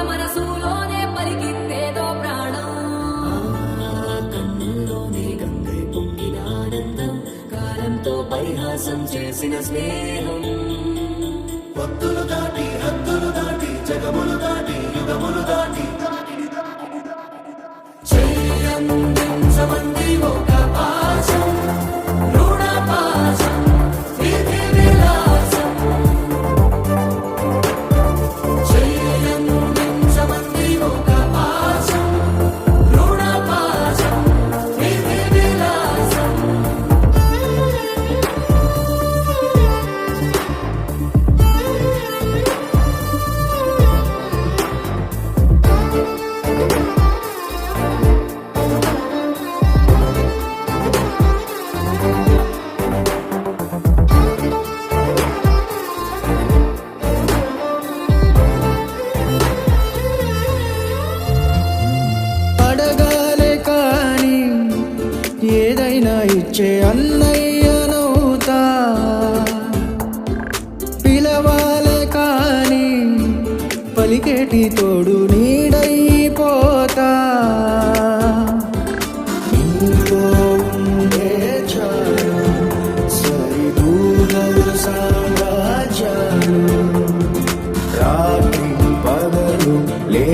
మనసులోనే పరిగెత్తేదో ప్రాణం. కన్నుల్లోనే గంగై పొంగిన ఆనందం, కాలంతో పరిహాసం చేసిన స్నేహం. పొత్తులు దాటి హద్దులు దాటి జగములు దాటి యుగములు దాటి చెయ్యందించమంది ఒక పాశం, రుణ పాశం, విధి విలాసం. చెయ్యందించమంది ఒక పాశం, రుణ పాశం, విధి విలాసం. అడగాలే కాని ఏదైనా ఇచ్చే అన్నయ్యనవుతా, పిలవాలే కాని పలికేటి తోడు నీడైపోతా. ఇంట్లో ఉండే చాలు సరిదూరవు సామ్రాజ్యాలు, రాత్రి పగలు లే